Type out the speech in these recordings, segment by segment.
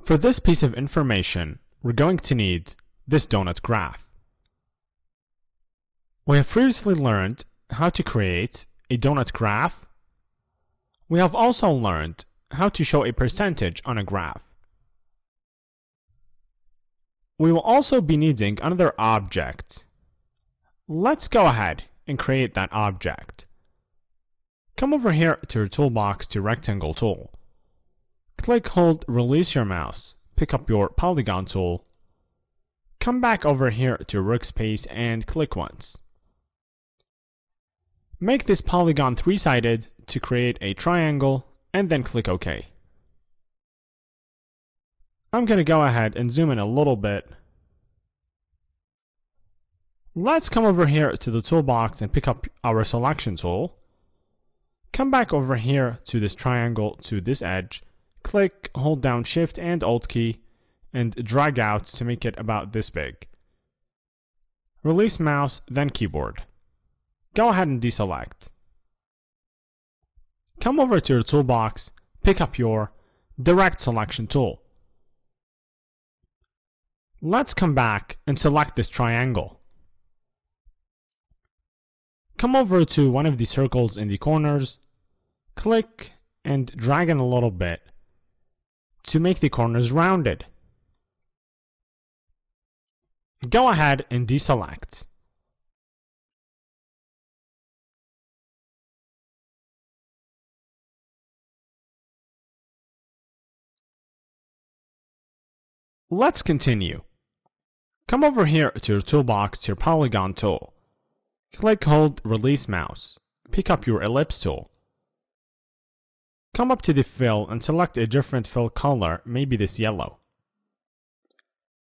For this piece of information, we're going to need this donut graph. We have previously learned how to create a donut graph. We have also learned how to show a percentage on a graph. We will also be needing another object. Let's go ahead and create that object. Come over here to your toolbox to rectangle tool. Click, hold, release your mouse, pick up your polygon tool. Come back over here to your workspace and click once. Make this polygon three-sided to create a triangle and then click OK. I'm going to go ahead and zoom in a little bit. Let's come over here to the toolbox and pick up our selection tool. Come back over here to this triangle, to this edge. Click, hold down Shift and Alt key and drag out to make it about this big. Release mouse, then keyboard. Go ahead and deselect. Come over to your toolbox, pick up your direct selection tool. Let's come back and select this triangle. Come over to one of the circles in the corners, click and drag in a little bit to make the corners rounded. Go ahead and deselect. Let's continue. Come over here to your toolbox, to your polygon tool. Click, hold, release mouse. Pick up your ellipse tool. Come up to the fill and select a different fill color, maybe this yellow.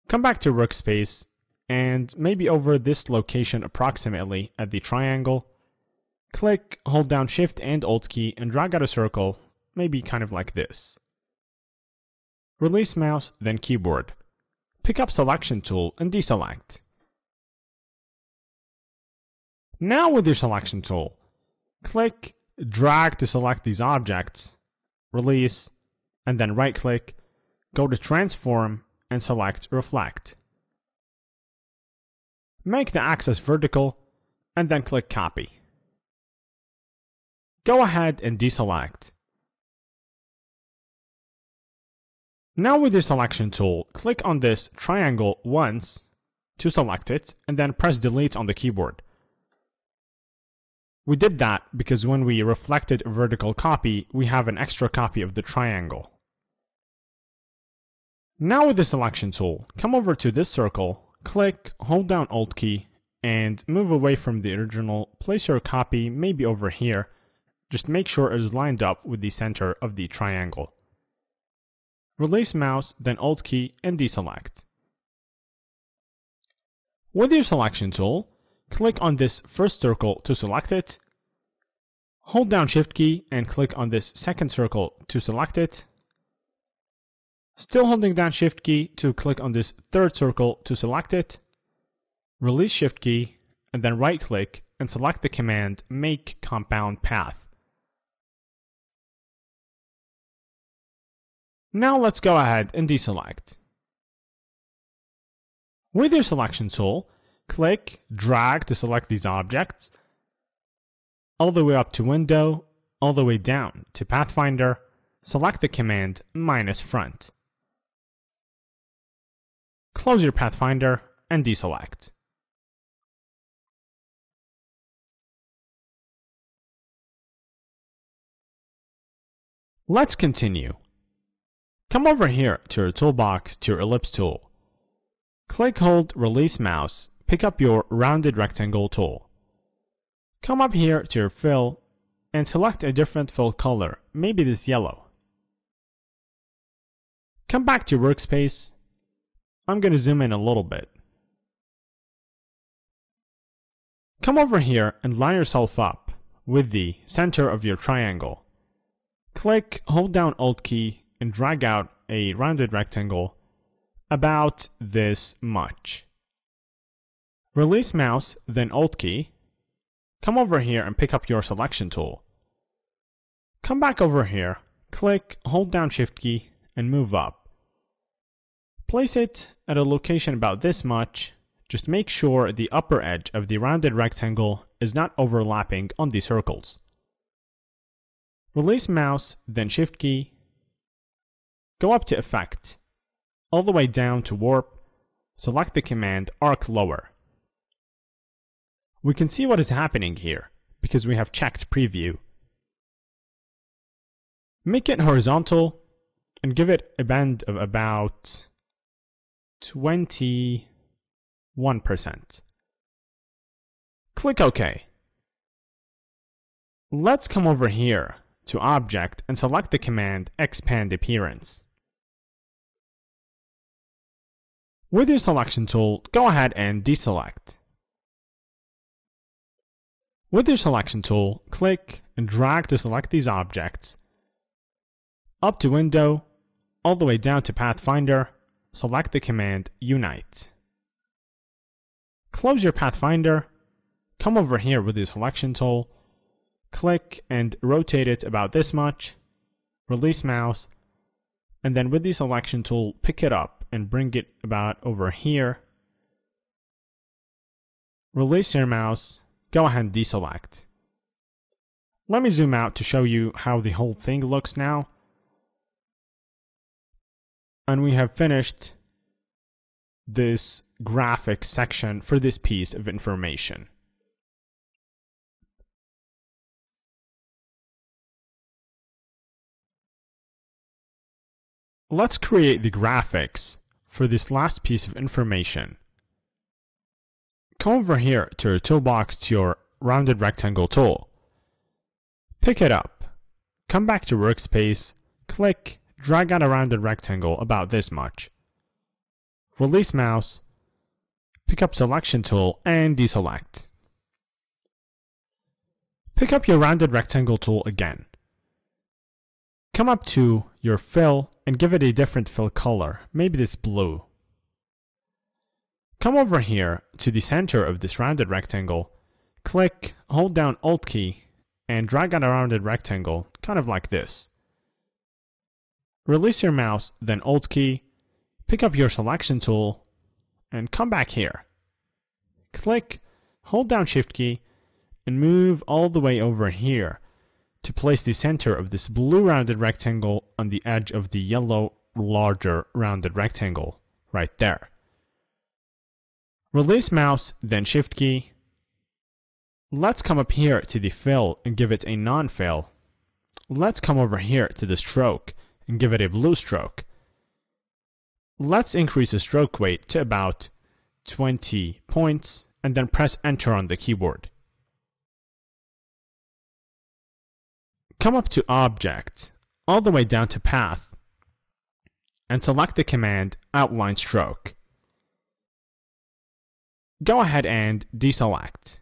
Come back to workspace and maybe over this location approximately at the triangle. Click, hold down Shift and Alt key and drag out a circle, maybe kind of like this. Release mouse, then keyboard. Pick up selection tool and deselect. Now with your selection tool, click, drag to select these objects, release, and then right click, go to transform and select reflect. Make the axis vertical and then click copy. Go ahead and deselect. Now with your selection tool, click on this triangle once to select it and then press delete on the keyboard. We did that because when we reflected a vertical copy, we have an extra copy of the triangle. Now with the selection tool, come over to this circle, click, hold down Alt key, and move away from the original. Place your copy maybe over here. Just make sure it is lined up with the center of the triangle. Release mouse, then Alt key, and deselect. With your selection tool, click on this first circle to select it. Hold down Shift key and click on this second circle to select it. Still holding down Shift key to click on this third circle to select it. Release Shift key and then right click and select the command Make Compound Path. Now let's go ahead and deselect. With your selection tool, click, drag to select these objects, all the way up to Window, all the way down to Pathfinder, select the command -front. Close your Pathfinder and deselect. Let's continue. Come over here to your toolbox, to your ellipse tool. Click, hold, release mouse, pick up your rounded rectangle tool. Come up here to your fill and select a different fill color, maybe this yellow. Come back to your workspace. I'm going to zoom in a little bit. Come over here and line yourself up with the center of your triangle. Click, hold down Alt key, and drag out a rounded rectangle about this much. Release mouse, then Alt key. Come over here and pick up your selection tool. Come back over here, click, hold down Shift key, and move up. Place it at a location about this much. Just make sure the upper edge of the rounded rectangle is not overlapping on the circles. Release mouse, then Shift key. Go up to Effect, all the way down to Warp. Select the command Arc Lower. We can see what is happening here because we have checked Preview. Make it horizontal and give it a bend of about 21%. Click OK. Let's come over here to Object and select the command Expand Appearance. With your selection tool, go ahead and deselect. With your selection tool, click and drag to select these objects. Up to Window, all the way down to Pathfinder, select the command Unite. Close your Pathfinder, come over here with your selection tool, click and rotate it about this much, release mouse, and then with the selection tool, pick it up and bring it about over here. Release your mouse, go ahead and deselect. Let me zoom out to show you how the whole thing looks now. And we have finished this graphic section for this piece of information. Let's create the graphics for this last piece of information. Come over here to your toolbox to your rounded rectangle tool. Pick it up. Come back to Workspace, click, drag out a rounded rectangle about this much. Release mouse, pick up selection tool and deselect. Pick up your rounded rectangle tool again. Come up to your fill and give it a different fill color, maybe this blue. Come over here to the center of this rounded rectangle, click, hold down Alt key, and drag out a rounded rectangle, kind of like this. Release your mouse, then Alt key, pick up your selection tool, and come back here. Click, hold down Shift key, and move all the way over here to place the center of this blue rounded rectangle on the edge of the yellow larger rounded rectangle, right there. Release mouse, then Shift key. Let's come up here to the fill and give it a non-fill. Let's come over here to the stroke and give it a blue stroke. Let's increase the stroke weight to about 20 points and then press Enter on the keyboard. Come up to Object, all the way down to Path, and select the command Outline Stroke. Go ahead and deselect.